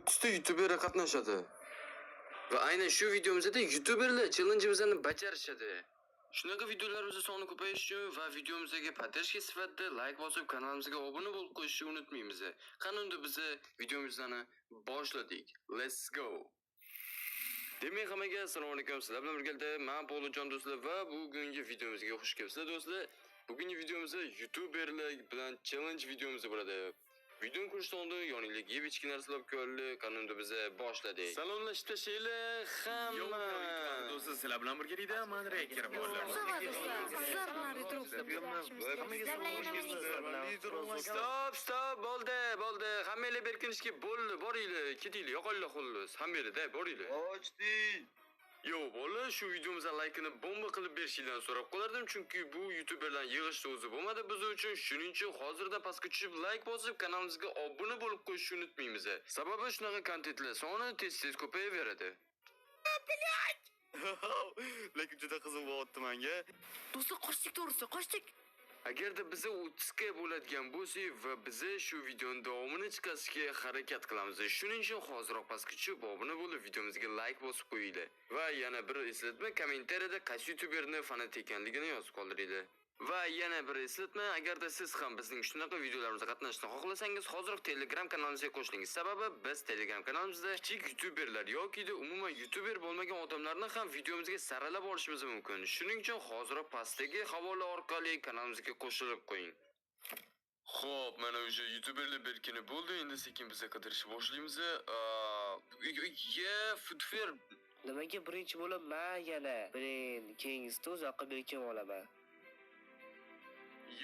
'tta YouTuberlar qatnashadi. Va aynan shu videomizda YouTuberlar challenge'imizni bajarishadi. Shunaqa videolarimizni soni ko'payishi uchun va videomizga podдержка sifatida like bosib, kanalimizga obuna bo'lib qo'yishni unutmaymiz. Qani unda biz videomizni boshladik. Let's go. Demak, hammaga assalomu alaykum. Sizlar bilan birgalikda men Polujon do'stlar va bugungi videomizga xush kelibsizlar do'stlar. Bugungi videomizda YouTuberlar bilan challenge videomiz bo'ladi. Videoni ko'rishdan oldin yoningizga yeb ichki narsalar olib ko'rlik, qanunda biz boshladik. Salomlashib tashlaylik hamma. Do'stlar, sizlar bilan birgalikda men reker bo'laman. Stop, bo'ldi. Hammanglar berkinishga bo'ldi, boringlar, ketinglar, yo'qolinglar xullas. Hammanglar boringlar. Ochdi. Yo, bola, shu videomizga like-ni bomba qilib berishinglarni so'rab qolardim, chunki bu YouTuberlarning yig'ishni o'zi bo'lmadi biz uchun. Shuning uchun hozirda pastga tushib like bosib, kanalimizga obuna bo'lib qo'yishni unutmaymiz. Sababi shunaqa kontentlar soni tez-tez ko'payaveradi. Lekin juda qiziq bo'lyapti menga. Do'stlar, qochdik to'g'risi, qochdik. Agarda biza 30 ga bo'ladigan bo'lsak va biza shu videoning davomini chiqarishga harakat qilamiz. Shuning uchun hoziroq pastga tushib obuna bo'lib, videomizga like bosib qo'yinglar. Va yana bir eslatma, kommentariyada qaysi YouTuberni fanat ekanligini yozib qoldiringlar. Va yana bir eslatma, agarda siz ham bizning shunaqa videolarimizga qatnashishni xohlasangiz, hozirroq Telegram kanalimizga qo'shiling. Sababi biz Telegram kanalimizda kichik YouTuberlar yoki umuman YouTuber bo'lmagan odamlarni ham videomizga saralab olishimiz mumkin. Shuning uchun hozirroq pastdagi havola orqali kanalimizga qo'shilib qo'ying. Xo'p, mana o'sha YouTuberlar berkini bo'ldi. Endi sekin biz qidirishni boshlaymiz. Foodfair Nimaga birinchi bo'lib men yana keyingisi uzoqqa berkim olaman.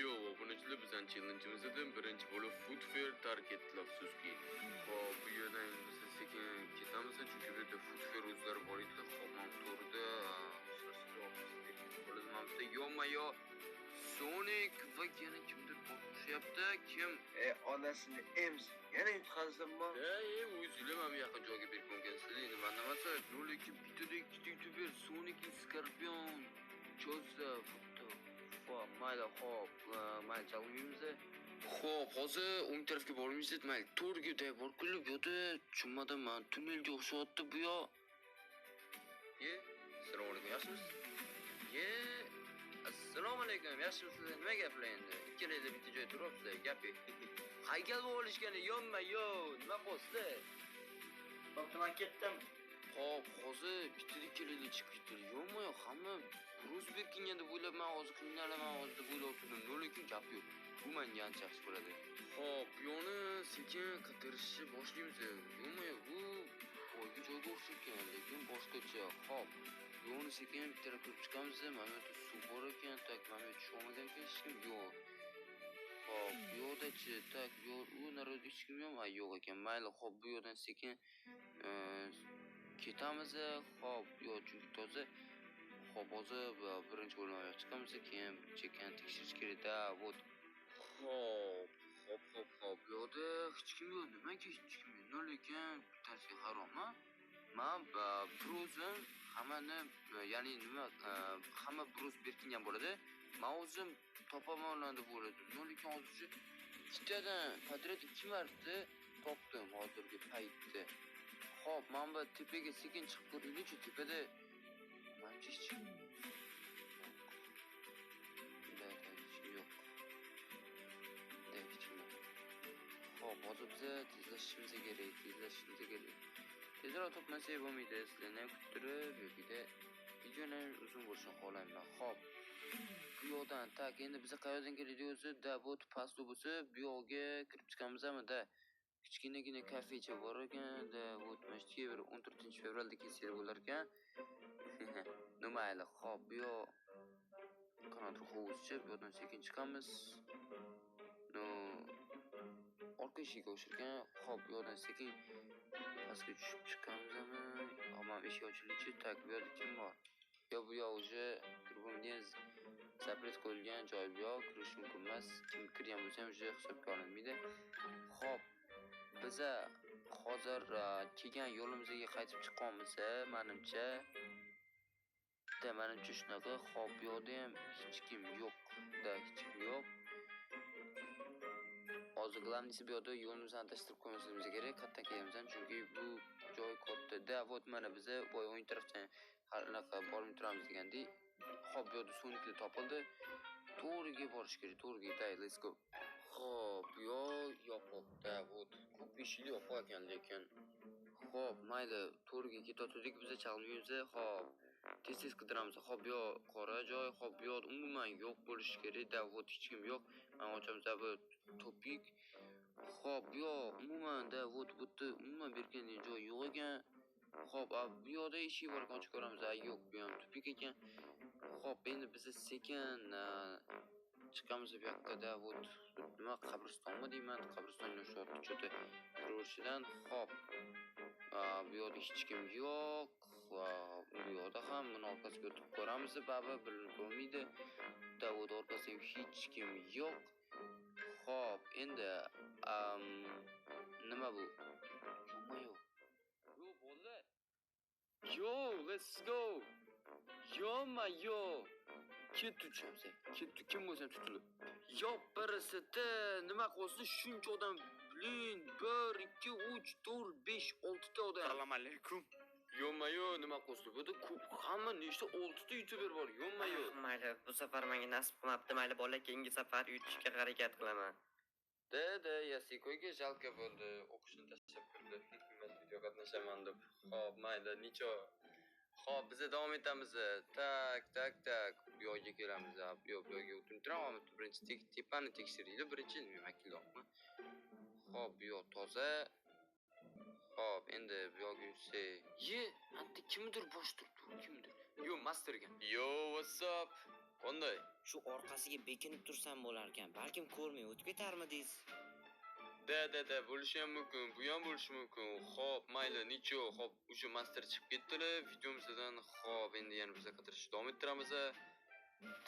Yo, obunachilar bizning challenge'imizdan birinchi bo'lib Foodfair tark etdilar afsuski. Xo'p, bu yerdan biz sekin ketamiz, chunki bu yerda Foodfair o'zlari bor edi. Xo'p, men to'g'rida yo Sonic va yana kimdir qo'shyapti. Kim? Onasini ems. Yana yutqazdimmi? O'zinglar mana yaqin joyga berib qo'ygansizlar. Endi men nima desam, lekin bitta YouTuber Sonic Scorpion cho'zsa mayli, xo'p, mayli chalg'imiz. Xo'p, hozir o'ng tarafga boramiz. Mayli, to'rga bor kulib yo'di. Tushunmadim, men tunnelga o'xshayapti bu yo. Assalomu alaykum, yaxshimisiz? Assalomu alaykum, yaxshimisiz? Nima gaplar endi? Ikkalanglar bitta joyda turibsizlar, gapi. Haykal bo'lishgani yonma, yo, nima qilsa? Bo'pti, men ketdim. Xo'p, hozir bitta ikkalanglar chiqib ketdi. Yo'qmi, hamma Rus berkingan deb o'ylab men hozir qiynalaman, hozir deb o'ylab turdim. Lekin gap yo'q. Bu menga ancha yaxshi bo'ladi. Xo'p, yo'ni sekin qidirishni boshlaymiz. Yo'qmi, bu o'yga joyga o'xshagan, lekin boshqacha. Xo'p, yo'ni sekin bitta kirib chiqamiz. Mana bu suv bor ekan, tak, mana bu tushmagan ekan, hech kim yo'q. Xo'p, bu yerda-chi, tak, u narada hech kim yo'q ekan. Mayli, xo'p, bu yerdan sekin ketamiz. Xo'p, yo, chunki toza. Xo'p, hozir birinchi bo'lmaga chiqamiz, keyin chekan tekshirish kerak-da, vot. Xo'p. Yo'qda hech kim yo'q. Nimaga hech kim yo'q? Lekin bittasiga harommi? Men o'zim hammani, ya'ni nima, hamma o'z berkingan bo'ladi. Men o'zim topaman deb o'yladim. Lekin hozircha ikkitadan podrяд 2 marta topdim hozirgi paytda. Xo'p, men bu tepaga sekin chiqib ko'raylik-chi, tepada manchishchi. Yo'q. Xo'p, hozir biz tezlashishimiz kerak. Tezroq topmasak bo'lmaydi. Sizlarni kuttirib yoki-da videoni uzun bo'lishini xohlayman. Xo'p. Bu yoqdan tak, endi biz qayerdan keldik o'zi? Da, bu pastda bo'lsa, bu yoqqa kirib chiqamizmi-da? Kichkinagina kafecha bor ekan, da, bu mashtiga bir 14-fevralda kelsak bo'lar ekan. Mayli, xo'p, bu yoq qanot hovuzcha, bu yerdan sekin chiqamiz. Orqa eshikka o'xsharkan. Xo'p, bu yerdan sekin pastga tushib chiqamizmi? Hamma eshik ochilishi, tak, bu yerda kim bor? Yo, bu yoq o'sha kirganmiz. Zapret qo'yilgan joy bu yoq, kirish mumkin emas. Kim kirgan bo'lsa ham o'sha hisobga olinmaydi. Xo'p, biz hozir kelgan yo'limizga qaytib chiqqanmiz, menimcha. Manimcha shunaqa. Xo'p, bu yerda ham hech kim yo'q. Hozir главныйsi bu yerda yo'limizni adashtirib qo'ymasligimiz kerak. Qayerdan kelyapmiz? Chunki bu joy katta. Da, вот mana biza boy o'ng tarafdan anaqa borib turamiz degandek. Xo'p, bu yerda so'niklar topildi. To'g'riga borish kerak. To'g'riga, day, let's go. Xo'p, bu yo'l yopiq. Da, вот ko'p eshik yopiq ekan, lekin xo'p, mayli, to'g'riga ketayotgandik biza chalmaymiz. Xo'p, tez-tez qidiramiz. Xo'p, bu yoq qora joy. Xo'p, bu yoq umuman yo'q bo'lishi kerak. Da, вот hech kim yo'q. Mana ochamiz bu topik. Xo'p, bu yoq umuman da, вот bu yerda umuman berkinlik joy yo'q ekan. Xo'p, bu yoqda eshik bor ekan, ochib ko'ramiz. Yo'q, bu ham tupik ekan. Xo'p, endi biz sekin chiqamiz bu yoqqa da, вот nima qabristonmi deyman, qabristonga shu yoqda cho'ta kiraverishidan. Xo'p, bu yoqda hech kim yo'q. Va bu yoqda ham buni orqasiga o'tib ko'ramiz, baribir bilinib bo'lmaydi. Da, вот orqasida hech kim yo'q. Xo'p, endi nima bu? Yo'q. Yo bo'ldi. Yo, let's go. Yo. Ket tutamiz. Kim bo'lsa tutilib. Yo, birisida nima qilsa shuncha odam, blin, 1 2 3 4 5 6 ta odam. Assalomu alaykum. Yo, nima qilsa bu ko'p, hamma nechta 6 ta youtuber bor. Yo. Mayli, bu safar menga nasib qilmabdi. Mayli, bola, keyingi safar yutishga harakat qilaman. Da, Yasikoga jalka bo'ldi. O'qishni tashlab kirdi. Men video qatnashaman deb. Xo'p, mayli, necha. Xo'p, biz davom etamiz. Tak. Bu yoqqa kelamiz. Bu yoqqa o'tib turamiz. Birinchi tepani tekshiraylik. Birinchi nima kelyapmi? Xo'p, bu yoq toza. Xo'p, endi bu yoqqa yursa. Hatta kimdir bosh turibdi. Kimdir? Yo, master ekan. Yo, what's up? Qanday? Shu orqasiga bekinib tursam bo'lar ekan. Balkim ko'rmay o'tib ketarmidingiz? Da, bo'lishi ham mumkin, bu ham bo'lishi mumkin. Xo'p, mayli, necha. Xo'p, o'sha master chiqib ketdilar videomizdan. Xo'p, endi yana biz qidirishni davom ettiramiz.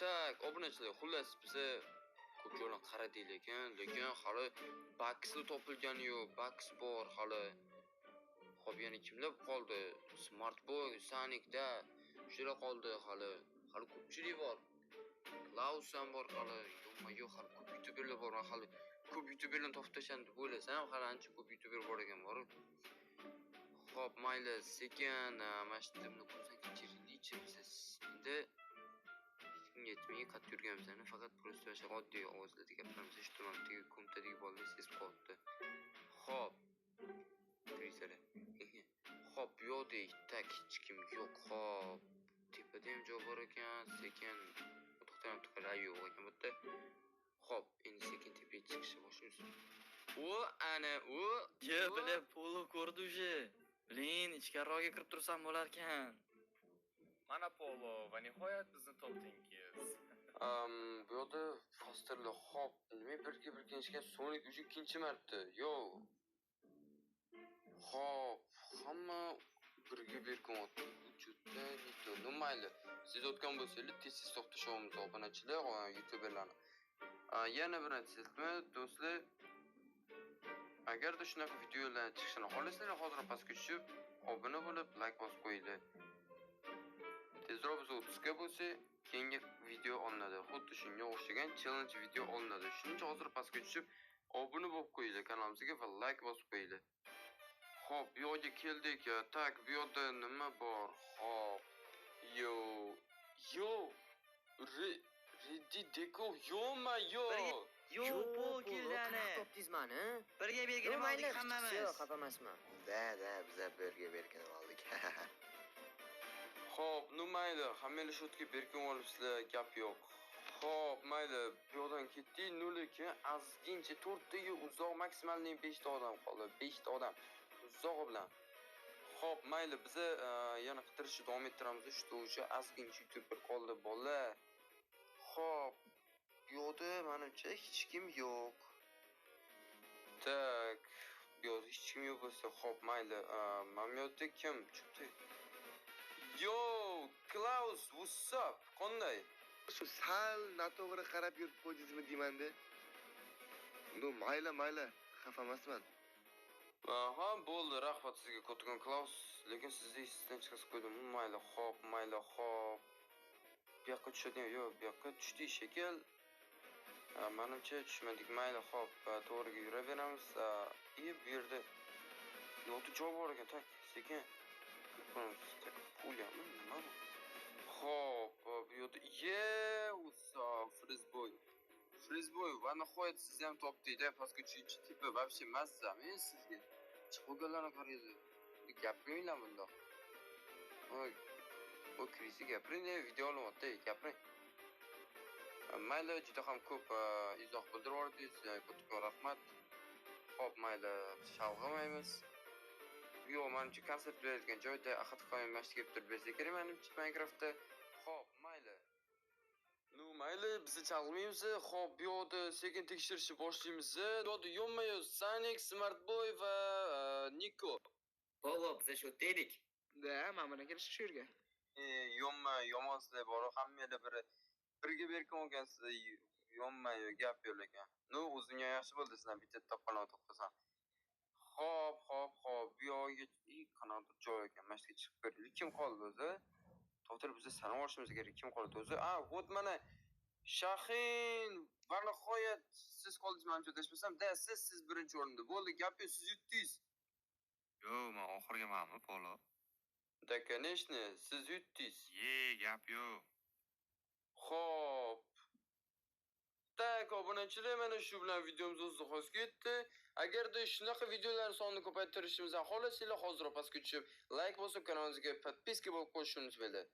Tak, obunachilar, xullas biz ko'p joylarni qaradik lekin hali bakslar topilgani yo'q. Baks bor hali. Xo'p, yana kimlar qoldi? Smartboy, Sanikda shular qoldi hali. Hali ko'pchilik bor. Klaus ham bor hali. Yo'q, hali ko'p youtuberlar bor. Hali ko'p youtuberlarni topib tashlandi deb o'ylasam, hali ancha ko'p youtuber bor ekan bor. Xo'p, mayli, sekin mana shu nimani ko'zdan kechiraylik biz. Endi yetmay qat yurganimizni faqat просто o'sha oddiy ovozlarda gapiramiz. Eshitdim, tegi ko'mtadagi bolalar ses qoldi. Xo'p. Krizada. Xo'p, bu yoqda tak hech kim yo'q. Xo'p, tepada ham joy bor ekan, sekin to'xtab turib yo'q ekan bu yerda. Xo'p, endi sekin tepaga chiqishni boshlaymiz. Ana, Ye, bile polo ko'rdi uje. Blin, ichkariroqga kirib tursam bo'lar ekan. Mana Polo va nihoyat bizni topdingiz. bu yoqda fosterlar hop, nima birga kelishgan Sonic уже ikkinchi marta. Yo. Hop, hamma birga berkonyapti. Juda nito. Mayli. Siz o'tgan bo'lsangiz, tez-tez to'xtashamiz obunachilar, youtuberlarni. Yana bir aytishim, do'stlar, agarda shunaqa videolar chiqishini xohlasanglar, hozir pastga tushib, obuna bo'lib, like bosib qo'yinglar. Tezroq biz 30 ga bo'lsa, keyingi video olinadi. Xuddi shunga o'xshagan challenge video olinadi. Shuning uchun hozir pastga tushib, obuna bo'lib qo'yinglar kanalimizga va like bosib qo'yinglar. Xo'p, bu yerga keldik. Tak, bu yerda nima bor? Xo'p. Yo. Ready Deco, yo. Yo, Pol keldani. topdingiz mani? Birga belgilab oldik hammamiz. Yo'q, xafa emasman. Biz birga belgilab oldik. Xo'p, mayli, hammanglar shu yerga berkin olibsizlar, gap yo'q. Xo'p, mayli, bu yerdan ketdik, lekin ozgincha 4 taga uzoq maksimalning 5 ta odam qoldi. 5 ta odam uzoq bilan. Xo'p, mayli, biz yana qidirishni davom ettiramiz. Shu o'sha ozgincha youtuber qoldi, bolalar. Xo'p, bu yerda menimcha hech kim yo'q. Tak, bu yerda hech kim yo'q bo'lsa, xo'p, mayli, mana bu yerda kim chiqdi? Yo, Klaus, what's up? Qanday? Shu sal noto'g'ri qarab yurib qo'ydingizmi deyman-da. Mayli, xafa emasman. Aha, bo'ldi, rahmat sizga Ko'tgan Klaus, lekin sizni esdan chiqarib qo'ydim. Mayli, xo'p. Bu yoqqa tushadigan, yo'q, bu yoqqa tushdi shekil. Menimcha tushmadik. Mayli, xo'p, to'g'riga yuraveramiz. Bu yerda yo'lda joy bor ekan, tak, sekin. Pulyami, nima bu? Xo'p, bu yerda frisboy. Frisboy, va nihoyat siz ham topdingiz-da, pastga tushuvchi tipi вообще massa. Men sizga chiqmaganlarni qaraysiz. Gapiringlar bundoq. O kirisi gapiring, video olyapti, gapiring. Mayli, juda ham ko'p izoh bildirib yubordingiz, ko'p rahmat. Xo'p, mayli, chalg'imaymiz. Bu yo'q, menimcha konsert berayotgan joyda Ahadxon mashq kelib turib bersa kerak menimcha Minecraftda. Xo'p, mayli. Mayli, biz chalg'imaymiz. Xo'p, bu yoqda sekin tekshirishni boshlaymiz. Bu yoqda yonma-yon Sonic, Smartboy va Niko. Polo, biz shu deylik. Da, men bilan kelishib shu yerga. Yomon sizlar bor, hammalar birga berkin olgansiz. Yonma-yo gap yo'q ekan. O'zingga yaxshi bo'ldi, sizlar bitta topqanot to'qasan. Xo'p. Bu yoqga qanaqadir joy ekan, mashqqa chiqib ko'raylik. Kim qoldi o'zi? To'xtalib biz sanab olishimiz kerak. Kim qoldi o'zi? Вот mana Shahin va nihoyat siz qoldingiz, menimcha adashmasam. Siz birinchi o'rinda. Bo'ldi, gap yo'q, siz yutdingiz. Yo, men oxirgi manmi, Polo? Da, конечно, siz yutdingiz. Gap yo'q. Xo'p. Tak, obunachilar, mana shu bilan videomiz o'z nihoyasiga yetdi. Agarda shunaqa videolar sonini ko'paytirishimizni xohlasanglar, hozir pastga tushib, like bosib, kanalimizga podpiska bo'lib qo'yishingizni unutmanglar.